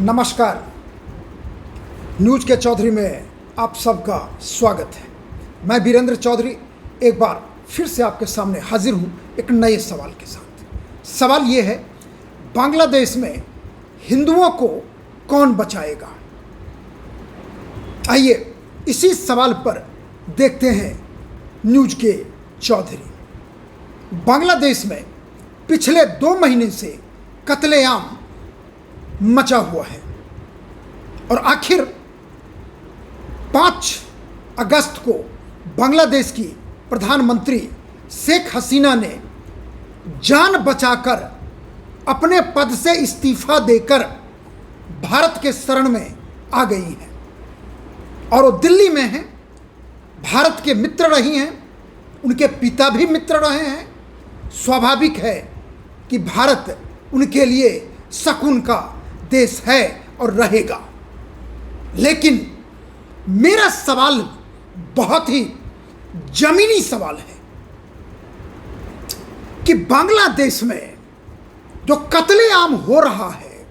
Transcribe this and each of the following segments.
नमस्कार। न्यूज के चौधरी में आप सबका स्वागत है। मैं वीरेंद्र चौधरी एक बार फिर से आपके सामने हाजिर हूँ एक नए सवाल के साथ। सवाल ये है, बांग्लादेश में हिंदुओं को कौन बचाएगा? आइए इसी सवाल पर देखते हैं न्यूज के चौधरी। बांग्लादेश में पिछले 2 महीने से कत्लेआम मचा हुआ है और आखिर 5 अगस्त को बांग्लादेश की प्रधानमंत्री शेख हसीना ने जान बचाकर अपने पद से इस्तीफा देकर भारत के शरण में आ गई हैं और वो दिल्ली में हैं। भारत के मित्र रही हैं, उनके पिता भी मित्र रहे हैं। स्वाभाविक है कि भारत उनके लिए सुकून का देश है और रहेगा। लेकिन मेरा सवाल बहुत ही जमीनी सवाल है कि बांग्लादेश में जो कत्लेआम हो रहा है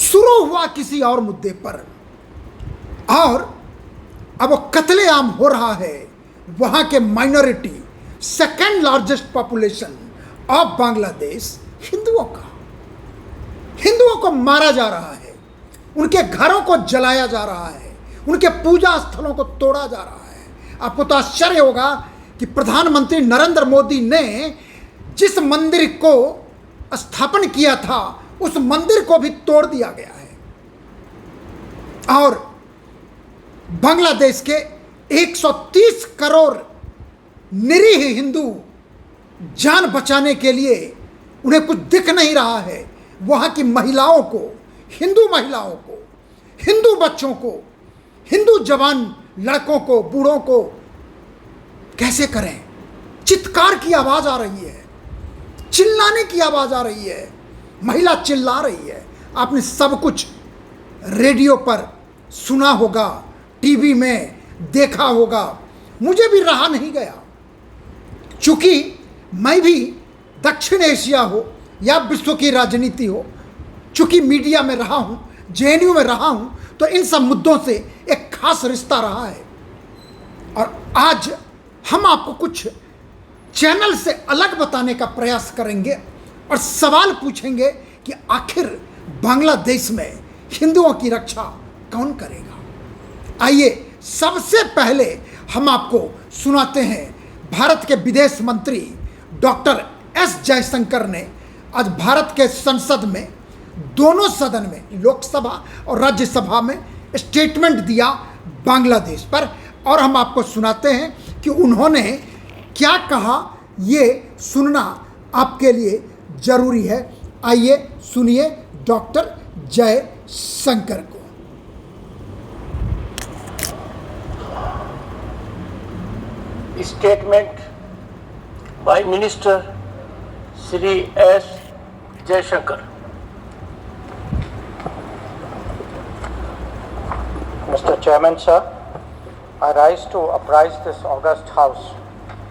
शुरू हुआ किसी और मुद्दे पर और अब वो कत्लेआम हो रहा है वहां के minority second largest population of Bangladesh हिंदुओं को मारा जा रहा है, उनके घरों को जलाया जा रहा है, उनके पूजा स्थलों को तोड़ा जा रहा है। आपको तो आश्चर्य होगा कि प्रधानमंत्री नरेंद्र मोदी ने जिस मंदिर को स्थापन किया था उस मंदिर को भी तोड़ दिया गया है और बांग्लादेश के 130 करोड़ निरीह हिंदू जान बचाने के लिए उन्हें कुछ दिख नहीं रहा है। वहाँ की महिलाओं को, हिंदू महिलाओं को, हिंदू बच्चों को, हिंदू जवान लड़कों को, बूढ़ों को कैसे करें? चित्कार की आवाज़ आ रही है, चिल्लाने की आवाज़ आ रही है, महिला चिल्ला रही है। आपने सब कुछ रेडियो पर सुना होगा, टीवी में देखा होगा। मुझे भी रहा नहीं गया, चूँकि मैं भी दक्षिण एशिया हो या विश्व की राजनीति हो, चूँकि मीडिया में रहा हूँ, जेएनयू में रहा हूँ, तो इन सब मुद्दों से एक खास रिश्ता रहा है। और आज हम आपको कुछ चैनल से अलग बताने का प्रयास करेंगे और सवाल पूछेंगे कि आखिर बांग्लादेश में हिंदुओं की रक्षा कौन करेगा। आइए सबसे पहले हम आपको सुनाते हैं भारत के विदेश मंत्री डॉक्टर एस जयशंकर ने आज भारत के संसद में, दोनों सदन में, लोकसभा और राज्यसभा में स्टेटमेंट दिया बांग्लादेश पर और हम आपको सुनाते हैं कि उन्होंने क्या कहा। ये सुनना आपके लिए जरूरी है। आइए सुनिए डॉक्टर जयशंकर को। Statement by minister Shri S Jaishankar. Mr. Chairman, sir, I rise to apprise this august House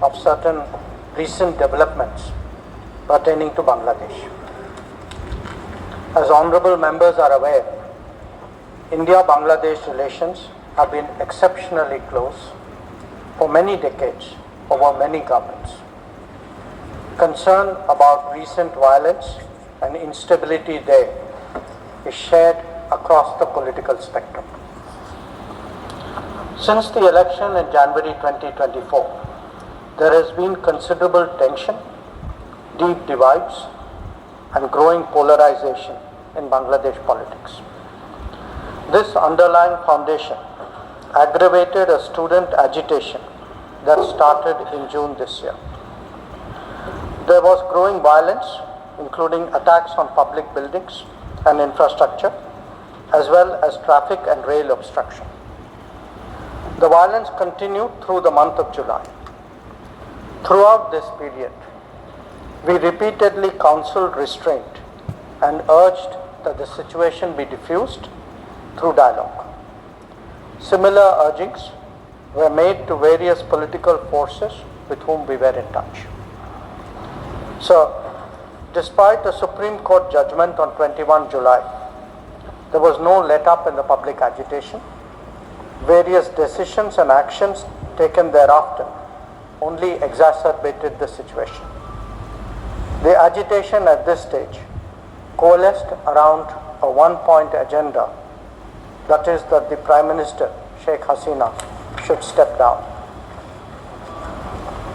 of certain recent developments pertaining to Bangladesh. As honorable members are aware, India-Bangladesh relations have been exceptionally close for many decades over many governments. Concern about recent violence and instability there is shared across the political spectrum. Since the election in January 2024, there has been considerable tension, deep divides, and growing polarization in Bangladesh politics. This underlying foundation aggravated a student agitation that started in June this year. There was growing violence, including attacks on public buildings and infrastructure, as well as traffic and rail obstruction. The violence continued through the month of July. Throughout this period, we repeatedly counseled restraint and urged that the situation be diffused through dialogue. Similar urgings were made to various political forces with whom we were in touch. So, despite a Supreme Court judgment on 21 July There was no let-up in the public agitation. Various decisions and actions taken thereafter only exacerbated the situation. The agitation at this stage coalesced around a one-point agenda, that is that the Prime Minister, Sheikh Hasina, should step down.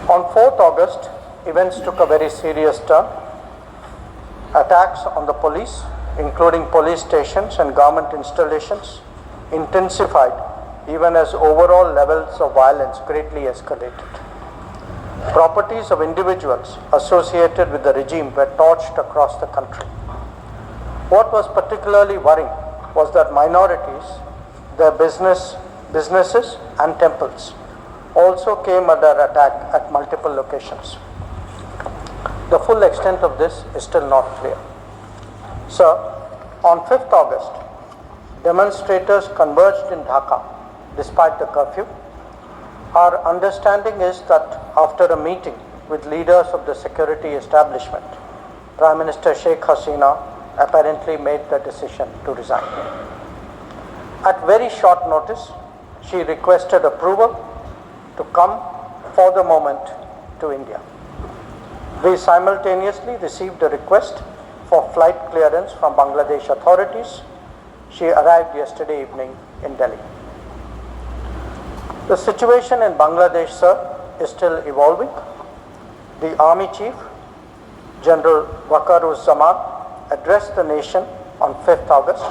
On 4th August, events took a very serious turn. Attacks on the police, including police stations and government installations, intensified even as overall levels of violence greatly escalated. Properties of individuals associated with the regime were torched across the country. What was particularly worrying was that minorities, their businesses and temples also came under attack at multiple locations. The full extent of this is still not clear. Sir, on 5th August, demonstrators converged in Dhaka despite the curfew. Our understanding is that after a meeting with leaders of the security establishment, Prime Minister Sheikh Hasina apparently made the decision to resign. At very short notice, she requested approval to come for the moment to India. We simultaneously received a request for flight clearance from Bangladesh authorities. She arrived yesterday evening in Delhi. The situation in Bangladesh, sir, is still evolving. The Army Chief, General Waqar-uz-Zaman, addressed the nation on 5th August.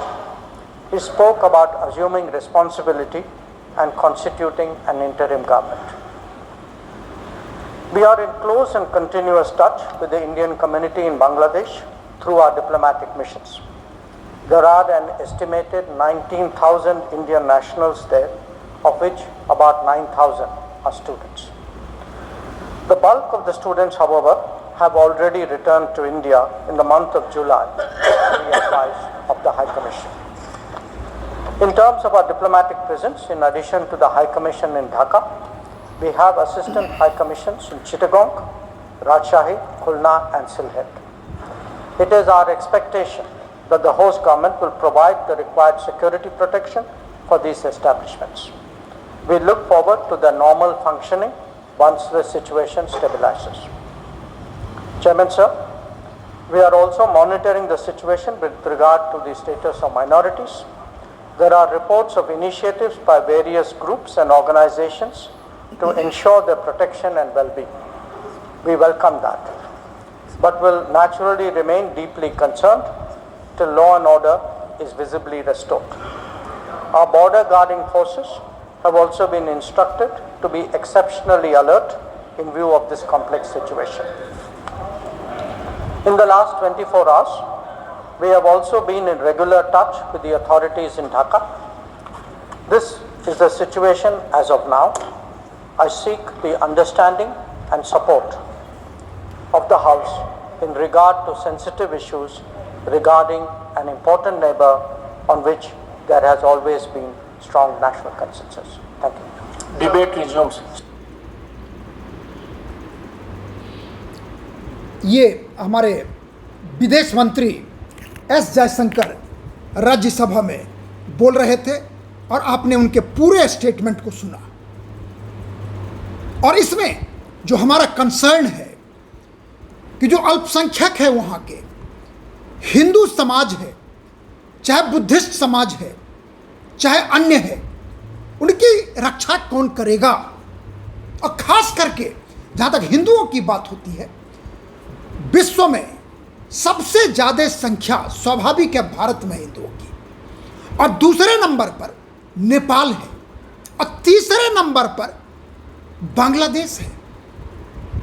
He spoke about assuming responsibility and constituting an interim government. We are in close and continuous touch with the Indian community in Bangladesh through our diplomatic missions. There are an estimated 19,000 Indian nationals there, of which about 9,000 are students. The bulk of the students, however, have already returned to India in the month of July, the advice of the High Commission. In terms of our diplomatic presence, in addition to the High Commission in Dhaka, we have assistant High Commissions in Chittagong, Rajshahi, Khulna and Sylhet. It is our expectation that the host government will provide the required security protection for these establishments. We look forward to their normal functioning once the situation stabilizes. Chairman, sir, we are also monitoring the situation with regard to the status of minorities. There are reports of initiatives by various groups and organizations to ensure their protection and well-being. We welcome that, but will naturally remain deeply concerned till law and order is visibly restored. Our border guarding forces have also been instructed to be exceptionally alert in view of this complex situation. In the last 24 hours, we have also been in regular touch with the authorities in Dhaka. This is the situation as of now. I seek the understanding and support of the House in regard to sensitive issues regarding an important neighbor on which there has always been strong national consensus. Thank you. Debate resumes. ये हमारे विदेश मंत्री S Jaishankar Rajya Sabha में बोल रहे थे और आपने उनके पूरे स्टेटमेंट को सुना। और इसमें जो हमारा कंसर्न है कि जो अल्पसंख्यक है वहाँ के हिंदू समाज है, चाहे बुद्धिस्ट समाज है, चाहे अन्य है, उनकी रक्षा कौन करेगा। और खास करके जहाँ तक हिंदुओं की बात होती है, विश्व में सबसे ज़्यादा संख्या स्वाभाविक है भारत में हिंदुओं की, और दूसरे नंबर पर नेपाल है, और तीसरे नंबर पर बांग्लादेश है।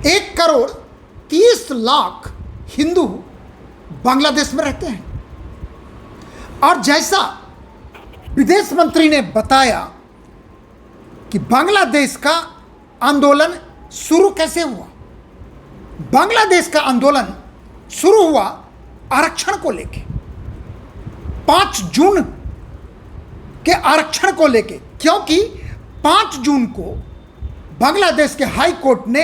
1,30,00,000 हिंदू बांग्लादेश में रहते हैं। और जैसा विदेश मंत्री ने बताया कि बांग्लादेश का आंदोलन शुरू कैसे हुआ। बांग्लादेश का आंदोलन शुरू हुआ आरक्षण को लेके, 5 जून के आरक्षण को लेके, क्योंकि 5 जून को बांग्लादेश के हाई कोर्ट ने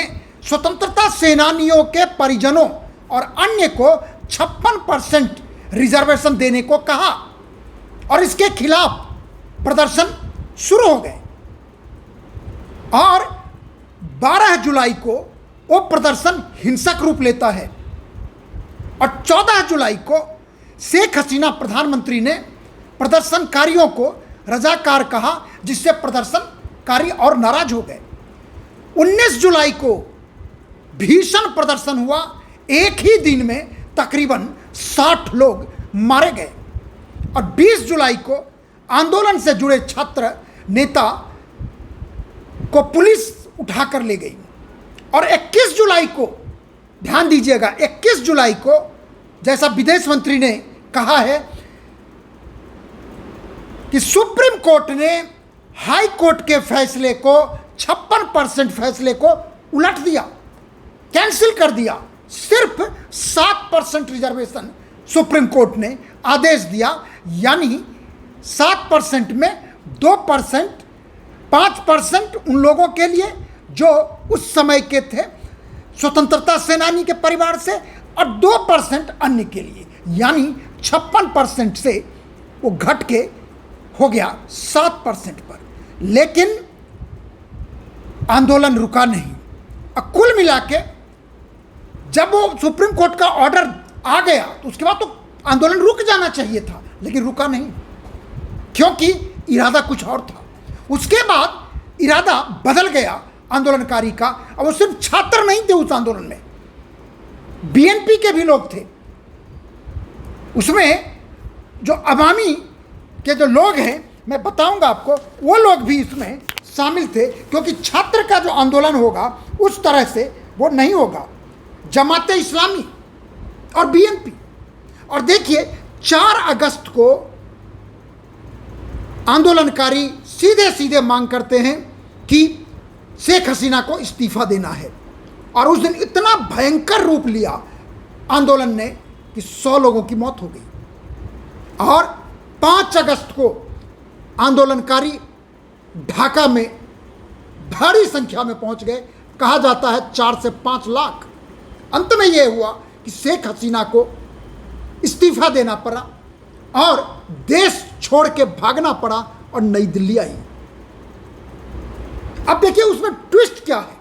स्वतंत्रता सेनानियों के परिजनों और अन्य को 56% रिजर्वेशन देने को कहा। और इसके खिलाफ प्रदर्शन शुरू हो गए और 12 जुलाई को वो प्रदर्शन हिंसक रूप लेता है और 14 जुलाई को शेख हसीना प्रधानमंत्री ने प्रदर्शनकारियों को रजाकार कहा, जिससे प्रदर्शनकारी और नाराज हो गए। 19 जुलाई को भीषण प्रदर्शन हुआ। एक ही दिन में तकरीबन 60 लोग मारे गए और 20 जुलाई को आंदोलन से जुड़े छात्र नेता को पुलिस उठाकर ले गई और 21 जुलाई को, ध्यान दीजिएगा, 21 जुलाई को जैसा विदेश मंत्री ने कहा है कि सुप्रीम कोर्ट ने हाई कोर्ट के फैसले को 56% फैसले को उलट दिया, कैंसिल कर दिया। सिर्फ 7% रिजर्वेशन सुप्रीम कोर्ट ने आदेश दिया, यानी 7% में 2%, 5% उन लोगों के लिए जो उस समय के थे स्वतंत्रता सेनानी के परिवार से और 2% अन्य के लिए, यानी 56% से वो घट के हो गया 7% पर। लेकिन आंदोलन रुका नहीं और कुल मिला के जब वो सुप्रीम कोर्ट का ऑर्डर आ गया तो उसके बाद तो आंदोलन रुक जाना चाहिए था, लेकिन रुका नहीं क्योंकि इरादा कुछ और था। उसके बाद इरादा बदल गया आंदोलनकारी का, और वो सिर्फ छात्र नहीं थे उस आंदोलन में, बीएनपी के भी लोग थे उसमें। जो अवामी के जो लोग हैं, मैं बताऊंगा आपको, वो लोग भी इसमें शामिल थे, क्योंकि छात्र का जो आंदोलन होगा उस तरह से वो नहीं होगा। जमाते इस्लामी और बीएनपी, और देखिए 4 अगस्त को आंदोलनकारी सीधे सीधे मांग करते हैं कि शेख हसीना को इस्तीफा देना है, और उस दिन इतना भयंकर रूप लिया आंदोलन ने कि 100 लोगों की मौत हो गई। और 5 अगस्त को आंदोलनकारी ढाका में भारी संख्या में पहुंच गए, कहा जाता है 4 से 5 लाख। अंत में यह हुआ कि शेख हसीना को इस्तीफा देना पड़ा और देश छोड़ के भागना पड़ा और नई दिल्ली आई। अब देखिए उसमें ट्विस्ट क्या है।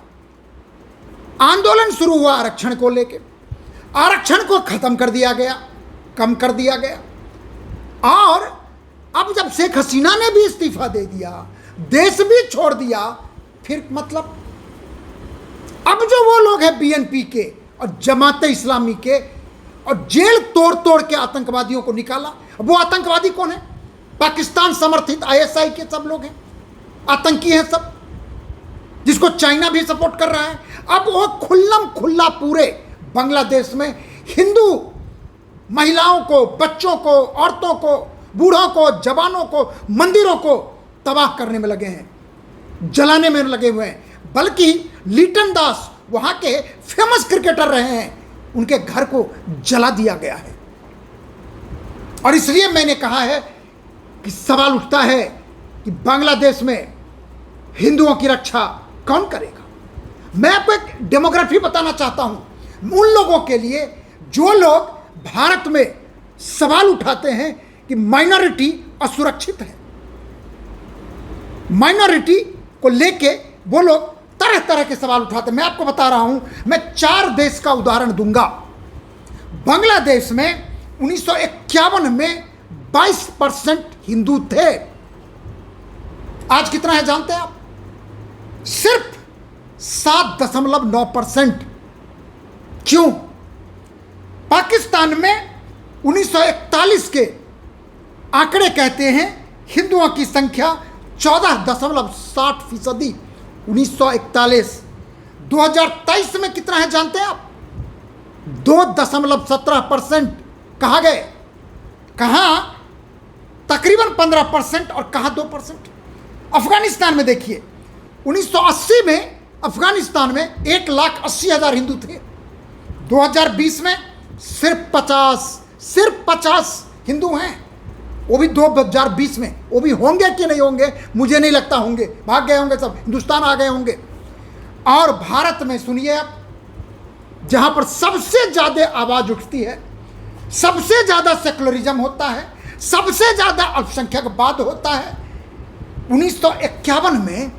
आंदोलन शुरू हुआ आरक्षण को लेकर, आरक्षण को खत्म कर दिया गया, कम कर दिया गया, और अब जब शेख हसीना ने भी इस्तीफा दे दिया, देश भी छोड़ दिया, फिर मतलब अब जो वो लोग हैं बीएनपी के और जमाते इस्लामी के और जेल तोड़ तोड़ के आतंकवादियों को निकाला। वो आतंकवादी कौन है? पाकिस्तान समर्थित आईएसआई के सब लोग हैं, आतंकी हैं सब, जिसको चाइना भी सपोर्ट कर रहा है। अब वो खुल्लम खुल्ला पूरे बांग्लादेश में हिंदू महिलाओं को, बच्चों को, औरतों को, बूढ़ों को, जवानों को, मंदिरों को तबाह करने में लगे हैं, जलाने में लगे हुए हैं। बल्कि लिटन दास वहाँ के फेमस क्रिकेटर रहे हैं, उनके घर को जला दिया गया है। और इसलिए मैंने कहा है कि सवाल उठता है कि बांग्लादेश में हिंदुओं की रक्षा कौन करेगा। मैं आपको एक डेमोग्राफी बताना चाहता हूं उन लोगों के लिए जो लोग भारत में सवाल उठाते हैं कि माइनॉरिटी असुरक्षित है। माइनॉरिटी को लेके वो लोग तरह तरह के सवाल उठाते हैं। मैं आपको बता रहा हूं, मैं 4 देश का उदाहरण दूंगा। बांग्लादेश में 1951 में 22% हिंदू थे। आज कितना है जानते हैं आप? सिर्फ 7.9%। क्यों? पाकिस्तान में 1941 के आंकड़े कहते हैं हिंदुओं की संख्या 14.60%। 1941। 2023 में कितना है जानते हैं आप? 2.17%। कहाँ गए? कहाँ तकरीबन 15% और कहाँ 2%। अफगानिस्तान में देखिए, 1980 में अफगानिस्तान में 1,80,000 हिंदू थे। 2020 में सिर्फ 50 हिंदू हैं। वो भी 2020 में। वो भी होंगे कि नहीं होंगे मुझे नहीं लगता होंगे, भाग गए होंगे, सब हिंदुस्तान आ गए होंगे। और भारत में सुनिए आप, जहाँ पर सबसे ज़्यादा आवाज़ उठती है, सबसे ज़्यादा सेकुलरिज्म होता है, सबसे ज़्यादा अल्पसंख्यकवाद होता है 1951 में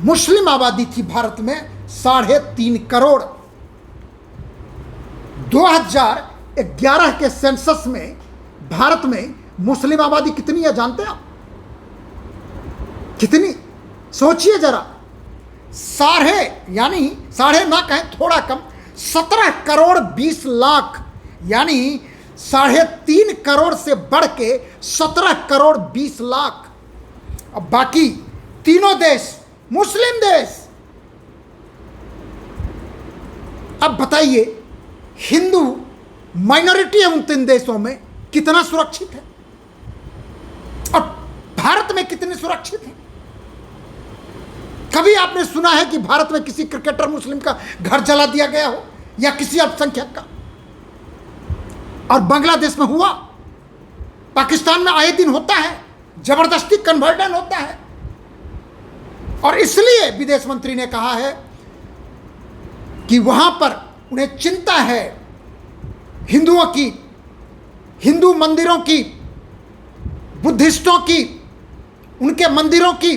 मुस्लिम आबादी थी भारत में 3.5 करोड़। 2011 के सेंसस में भारत में मुस्लिम आबादी कितनी है जानते हैं आप? कितनी? सोचिए जरा। साढ़े ना कहें, थोड़ा कम, 17 करोड़ 20 लाख, यानी 3.5 करोड़ से बढ़ के 17 करोड़ 20 लाख। अब बाकी तीनों देश मुस्लिम देश। अब बताइए हिंदू माइनॉरिटी है उन 3 देशों में, कितना सुरक्षित है और भारत में कितनी सुरक्षित है? कभी आपने सुना है कि भारत में किसी क्रिकेटर मुस्लिम का घर जला दिया गया हो या किसी अल्पसंख्यक का? और बांग्लादेश में हुआ, पाकिस्तान में आए दिन होता है, जबरदस्ती कन्वर्जन होता है। और इसलिए विदेश मंत्री ने कहा है कि वहां पर उन्हें चिंता है हिंदुओं की, हिंदू मंदिरों की, बुद्धिस्टों की, उनके मंदिरों की।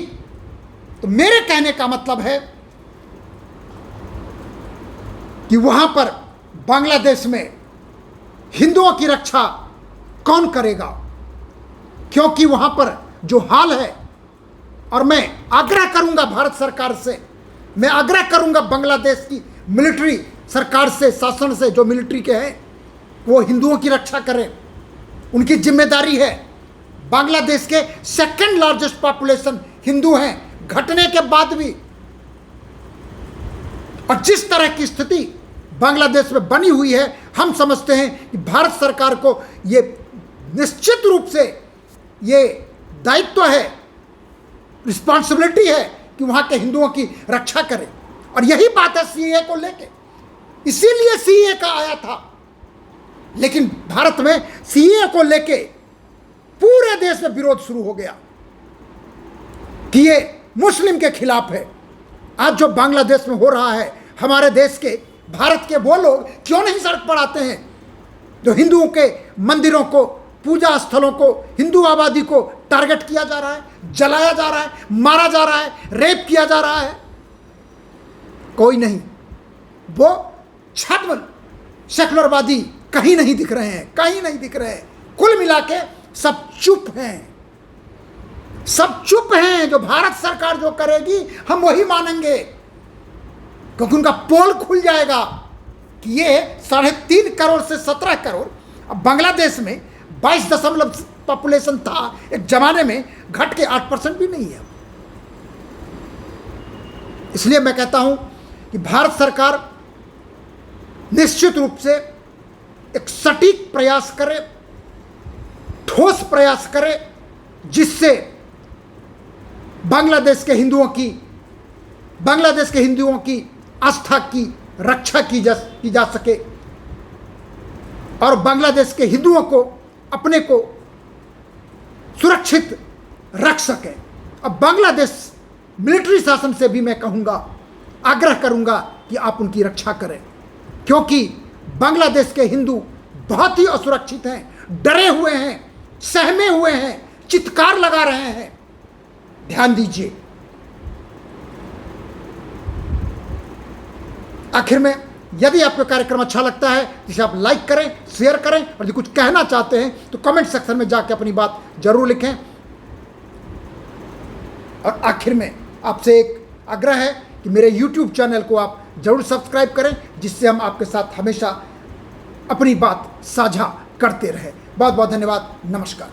तो मेरे कहने का मतलब है कि वहां पर बांग्लादेश में हिंदुओं की रक्षा कौन करेगा? क्योंकि वहां पर जो हाल है, और मैं आग्रह करूंगा भारत सरकार से, मैं आग्रह करूंगा बांग्लादेश की मिलिट्री सरकार से, शासन से, जो मिलिट्री के हैं वो हिंदुओं की रक्षा करें, उनकी जिम्मेदारी है। बांग्लादेश के 2nd लार्जेस्ट पॉपुलेशन हिंदू हैं घटने के बाद भी। और जिस तरह की स्थिति बांग्लादेश में बनी हुई है, हम समझते हैं कि भारत सरकार को ये निश्चित रूप से ये दायित्व है, रिस्पॉन्सिबिलिटी है कि वहां के हिंदुओं की रक्षा करें। और यही बात है सीएए को लेके, इसीलिए सीएए का आया था। लेकिन भारत में सीएए को लेके पूरे देश में विरोध शुरू हो गया कि ये मुस्लिम के खिलाफ है। आज जो बांग्लादेश में हो रहा है, हमारे देश के, भारत के वो लोग क्यों नहीं सड़क पर आते हैं जो हिंदुओं के मंदिरों को, पूजा स्थलों को, हिंदू आबादी को टारगेट किया जा रहा है, जलाया जा रहा है, मारा जा रहा है, रेप किया जा रहा है? कोई नहीं। वो छद्म सेकुलरवादी कहीं नहीं दिख रहे हैं, कहीं नहीं दिख रहे हैं। कुल मिला के सब चुप हैं, सब चुप हैं। जो भारत सरकार जो करेगी हम वही मानेंगे, क्योंकि उनका पोल खुल जाएगा कि ये 3.5 करोड़ से 17 करोड़। अब बांग्लादेश में 22 पॉपुलेशन था एक जमाने में, घट के 8% भी नहीं है। इसलिए मैं कहता हूं कि भारत सरकार निश्चित रूप से एक सटीक प्रयास करे, ठोस प्रयास करे, जिससे बांग्लादेश के हिंदुओं की आस्था की रक्षा की जा सके और बांग्लादेश के हिंदुओं को, अपने को सुरक्षित रख सके। अब बांग्लादेश मिलिट्री शासन से भी मैं कहूँगा, आग्रह करूँगा कि आप उनकी रक्षा करें, क्योंकि बांग्लादेश के हिंदू बहुत ही असुरक्षित हैं, डरे हुए हैं, सहमे हुए हैं, चित्कार लगा रहे हैं। ध्यान दीजिए। आखिर में, यदि आपको कार्यक्रम अच्छा लगता है तो इसे आप लाइक करें, शेयर करें, और यदि कुछ कहना चाहते हैं तो कमेंट सेक्शन में जाकर अपनी बात जरूर लिखें। और आखिर में आपसे एक आग्रह है कि मेरे YouTube चैनल को आप जरूर सब्सक्राइब करें, जिससे हम आपके साथ हमेशा अपनी बात साझा करते रहें। बहुत बहुत धन्यवाद। नमस्कार।